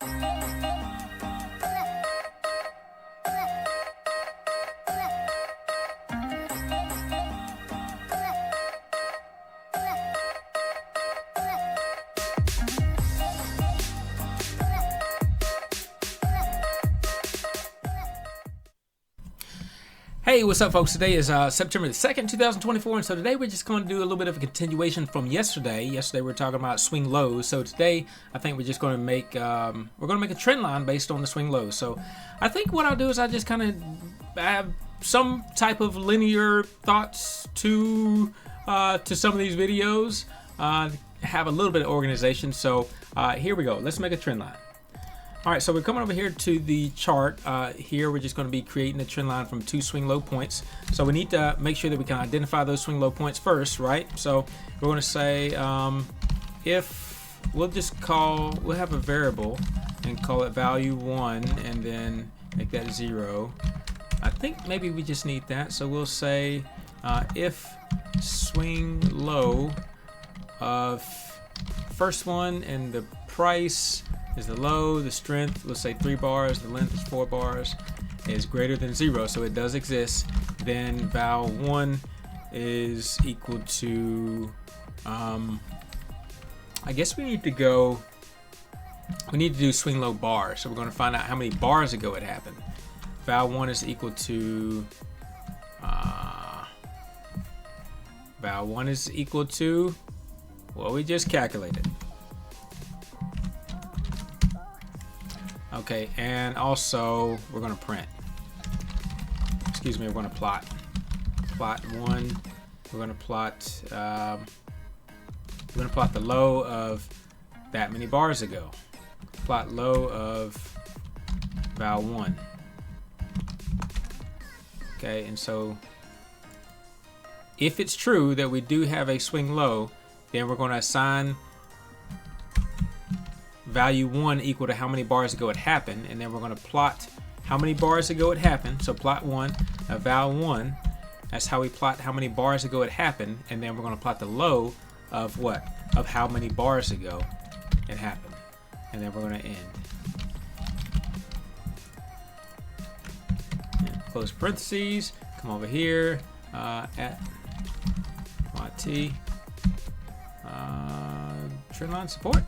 Hey, what's up, folks? Today is September the 2nd, 2024, and so today we're just going to do a little bit of a continuation from yesterday. Yesterday we were talking about swing lows, so today I think we're just going to make a trend line based on the swing lows. So I think what I'll do is I just kind of have some type of linear thoughts to some of these videos, have a little bit of organization. So here we go. Let's make a trend line. All right, so we're coming over here to the chart. Here we're just going to be creating a trend line from 2 swing low points. So we need to make sure that we can identify those swing low points first, right? So we're going to say if we'll have a variable and call it value 1 and then make that 0. I think maybe we just need that. So we'll say if swing low of first one and the price is the low, the strength, let's say 3 bars, the length is 4 bars, is greater than 0, so it does exist, then val 1 is equal to, I guess we need to do swing low bars, so we're going to find out how many bars ago it happened. Val 1 is equal to, well, we just calculated. Okay, and also we're going to we're going to plot 1. We're going to plot the low of that many bars ago. Plot low of val 1. Okay, and so if it's true that we do have a swing low, then we're going to assign value 1 equal to how many bars ago it happened, and then we're going to plot how many bars ago it happened. So plot 1 of val 1, that's how we plot how many bars ago it happened, and then we're going to plot the low of what? Of how many bars ago it happened, and then we're going to end. And close parentheses, come over here at YT trendline support.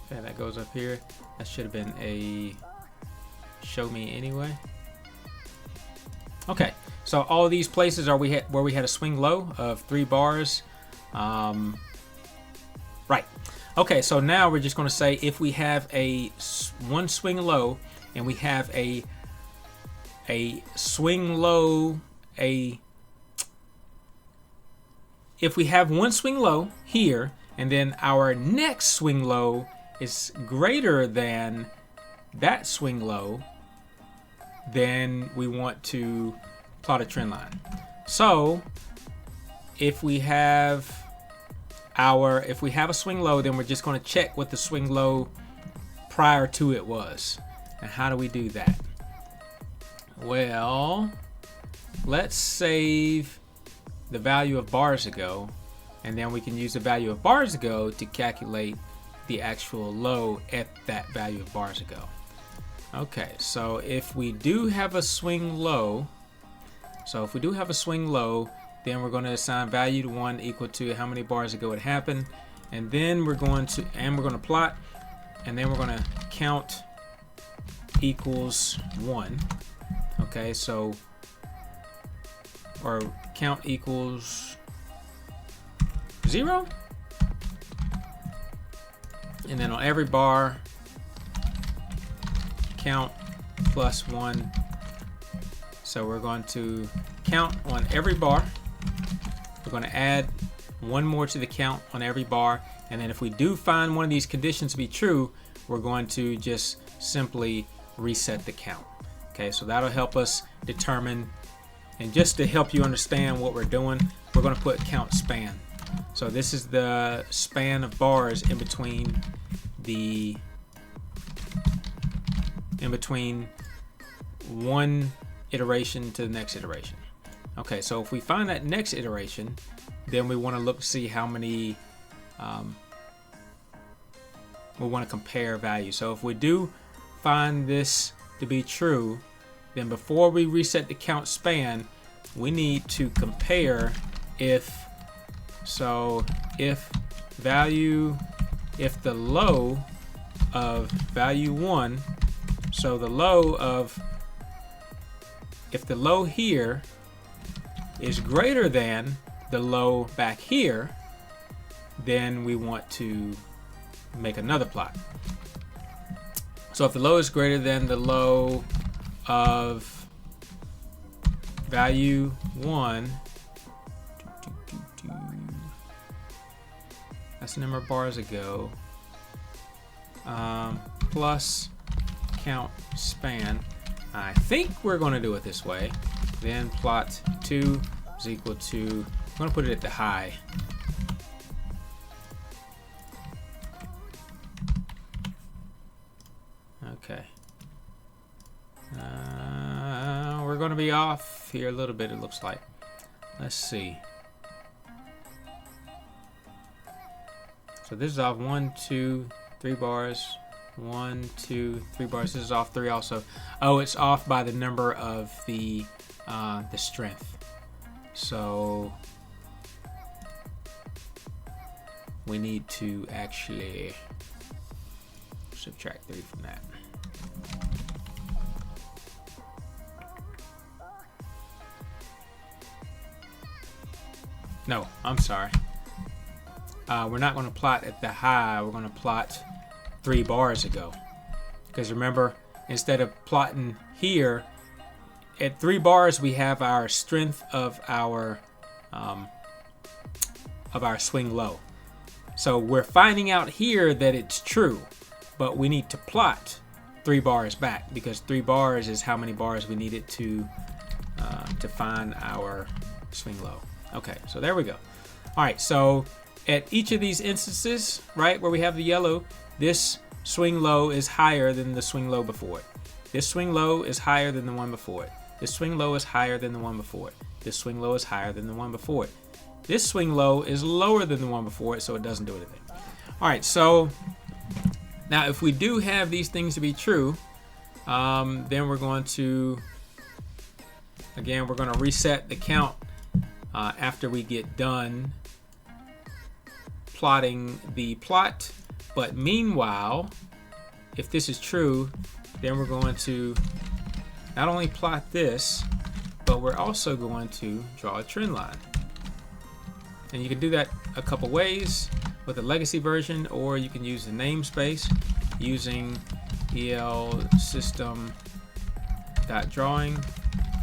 Okay, that goes up here. That should have been a show me anyway. Okay, so all of these places are where we had a swing low of 3 bars. Right. Okay, so now we're just going to say if we have one swing low and we have a swing low, if we have one swing low here and then our next swing low is greater than that swing low, then we want to plot a trend line. So if we have a swing low, then we're just going to check what the swing low prior to it was. And how do we do that? Well, let's save the value of bars ago, and then we can use the value of bars ago to calculate the actual low at that value of bars ago. Okay, so if we do have a swing low, then we're going to assign value to 1 equal to how many bars ago it happened, and then we're going to plot, and then we're going to count equals 1. Okay, so or count equals 0. And then on every bar, count plus 1. So we're going to count on every bar. We're going to add 1 more to the count on every bar. And then if we do find one of these conditions to be true, we're going to just simply reset the count. Okay, so that'll help us determine, and just to help you understand what we're doing, we're going to put count span. So this is the span of bars in between one iteration to the next iteration. Okay, so if we find that next iteration, then we want to look to see how many we want to compare values. So if we do find this to be true, then before we reset the count span, we need to compare if the low of value 1, so the low of, if the low here is greater than the low back here, then we want to make another plot. So if the low is greater than the low of value 1, that's the number of bars ago, plus count span. I think we're going to do it this way. Then plot 2 is equal to, I'm going to put it at the high. Okay. We're going to be off here a little bit, it looks like. Let's see. So this is off 1, 2, 3 bars. 1, 2, 3 bars. This is off 3 also. Oh, it's off by the number of the strength. So we need to actually subtract 3 from that. No, I'm sorry. We're not going to plot at the high. We're going to plot 3 bars ago. Because remember, instead of plotting here, at 3 bars we have our strength of our swing low. So we're finding out here that it's true, but we need to plot 3 bars back, because 3 bars is how many bars we needed to find our swing low. Okay, so there we go. All right, so at each of these instances, right, where we have the yellow, this swing low is higher than the swing low before it. This swing low is higher than the one before it. This swing low is higher than the one before it. This swing low is higher than the one before it. This swing low is lower than the one before it, so it doesn't do anything. All right, so now if we do have these things to be true, then we're going to, again, we're going to reset the count after we get done plotting the plot. But meanwhile, if this is true, then we're going to not only plot this, but we're also going to draw a trend line. And you can do that a couple ways with the legacy version, or you can use the namespace using elsystem.drawing,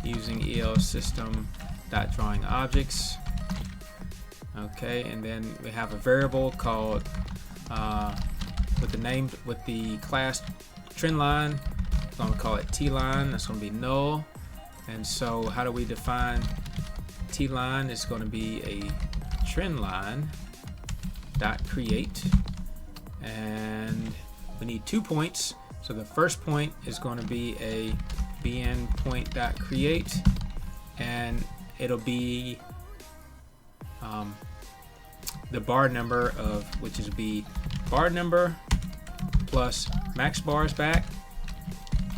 using elsystem.drawingObjects. Okay, and then we have a variable called with the class Trendline. I'm going to call it tline. That's going to be null. And so how do we define tline? It's going to be a trendline dot create, and we need 2 points. So the first point is going to be a bn point dot create, and it'll be the bar number of, which is be bar number plus max bars back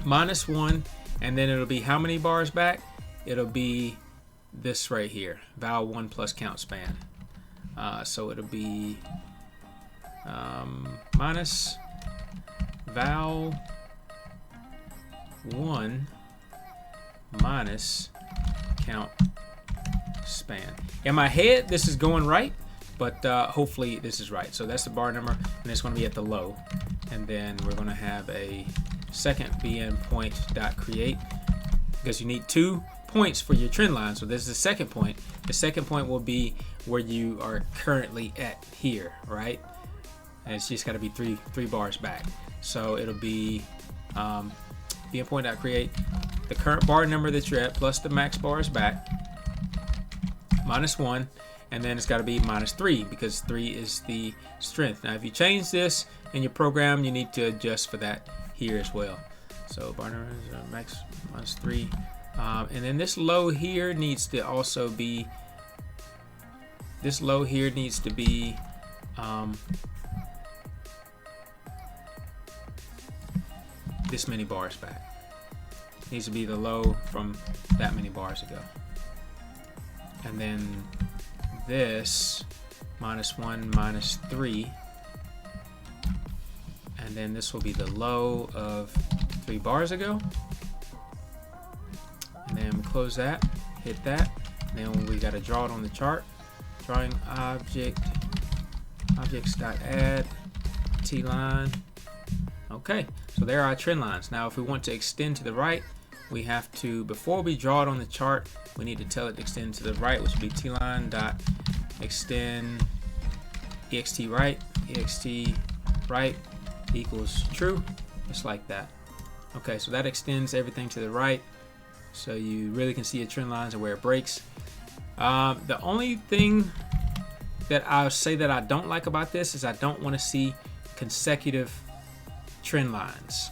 minus 1, and then it'll be how many bars back? It'll be this right here, val 1 plus count span. So it'll be minus val 1 minus count span. In my head, this is going right, but hopefully this is right. So that's the bar number, and it's going to be at the low. And then we're going to have a second bn point dot create, because you need 2 points for your trend line. So this is the second point. The second point will be where you are currently at here, right? And it's just got to be three bars back. So it'll be bn point dot create the current bar number that you're at plus the max bars back minus 1, and then it's got to be minus 3, because 3 is the strength. Now if you change this in your program, you need to adjust for that here as well. So bar number is max minus 3, and then this low here needs to also be, this many bars back. Needs to be the low from that many bars ago. And then this -1, -3. And then this will be the low of 3 bars ago. And then close that, hit that. And then we got to draw it on the chart. Drawing object, objects.add, T-line. Okay, so there are our trend lines. Now if we want to extend to the right, we have to, before we draw it on the chart, we need to tell it to extend to the right, which would be T-line dot extend ext right equals true, just like that. Okay, so that extends everything to the right, so you really can see your trend lines and where it breaks. The only thing that I'll say that I don't like about this is I don't want to see consecutive trend lines.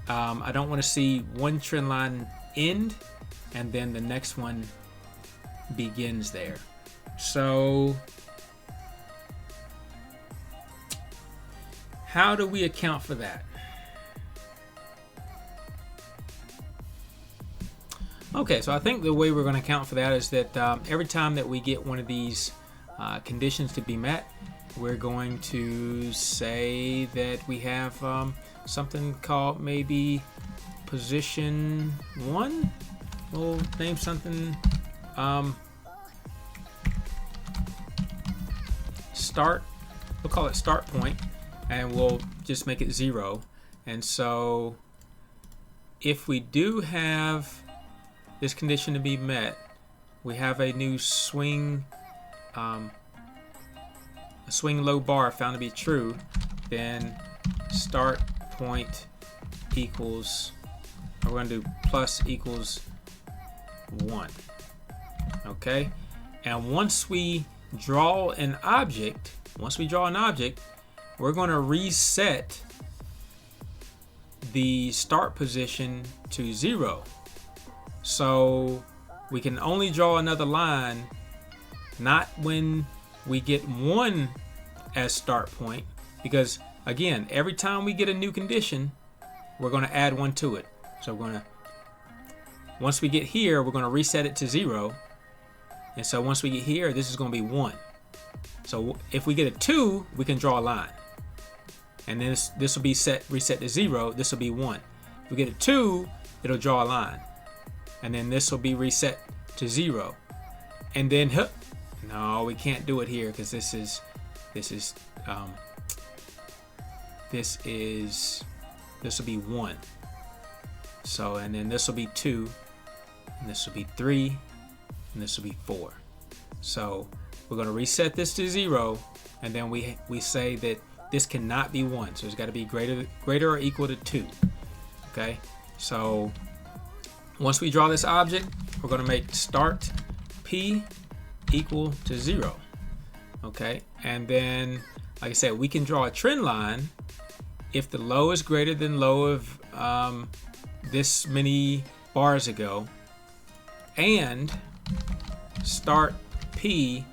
I don't want to see one trend line end and then the next one begins there. So how do we account for that? Okay, so I think the way we're going to account for that is that every time that we get one of these conditions to be met, we're going to say that we have something called maybe position 1. We'll name something start. We'll call it start point, and we'll just make it 0. And so if we do have this condition to be met, we have a new swing low bar found to be true, then start point equals, we're going to do plus equals 1. Okay, and once we draw an object, we're going to reset the start position to 0. So we can only draw another line not when we get 1 as start point, because again, every time we get a new condition, we're going to add 1 to it. So we're going to, once we get here, we're going to reset it to 0. And so once we get here, this is going to be 1. So if we get a 2, we can draw a line. And then this will be reset to 0. This will be 1. If we get a 2, it'll draw a line. And then this will be reset to 0. And then, no, we can't do it here because this will be 1. So, and then this will be 2, and this will be 3, and this will be 4. So we're going to reset this to 0, and then we say that this cannot be 1, so it's got to be greater or equal to 2. Okay, so once we draw this object, we're going to make start p equal to 0. Okay, and then like I said, we can draw a trend line if the low is greater than low of this many bars ago, and start p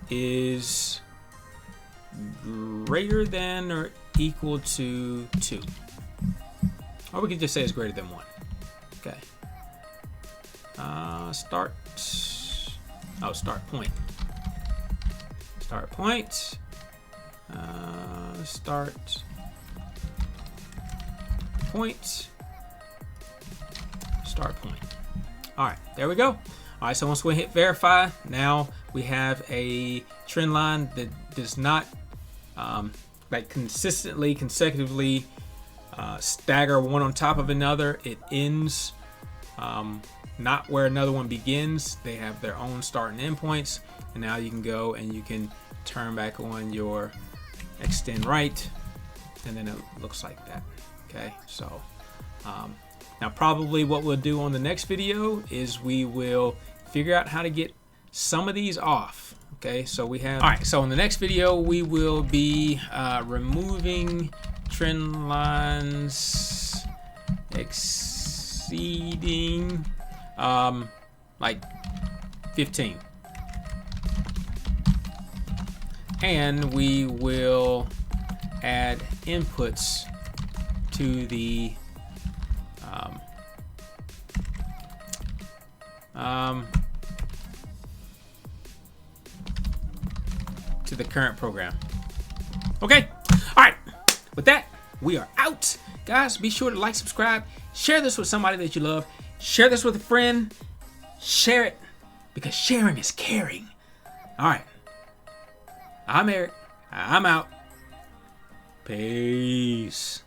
is greater than or equal to 2. Or we can just say it's greater than 1. Okay. Start point. Start point. Start point. Start point. All right, there we go. All right, so once we hit verify, now we have a trend line that does not like consecutively stagger one on top of another. It ends not where another one begins. They have their own start and end points, and now you can go and you can turn back on your extend right, and then it looks like that. Okay, so now probably what we'll do on the next video is we will figure out how to get some of these off. Okay, so we have, all right, so in the next video we will be removing trend lines exceeding like 15, and we will add inputs to the to the current program. Okay. All right. With that, we are out. Guys, be sure to like, subscribe, share this with somebody that you love. Share this with a friend. Share it, because sharing is caring. All right. I'm Eric. I'm out. Peace.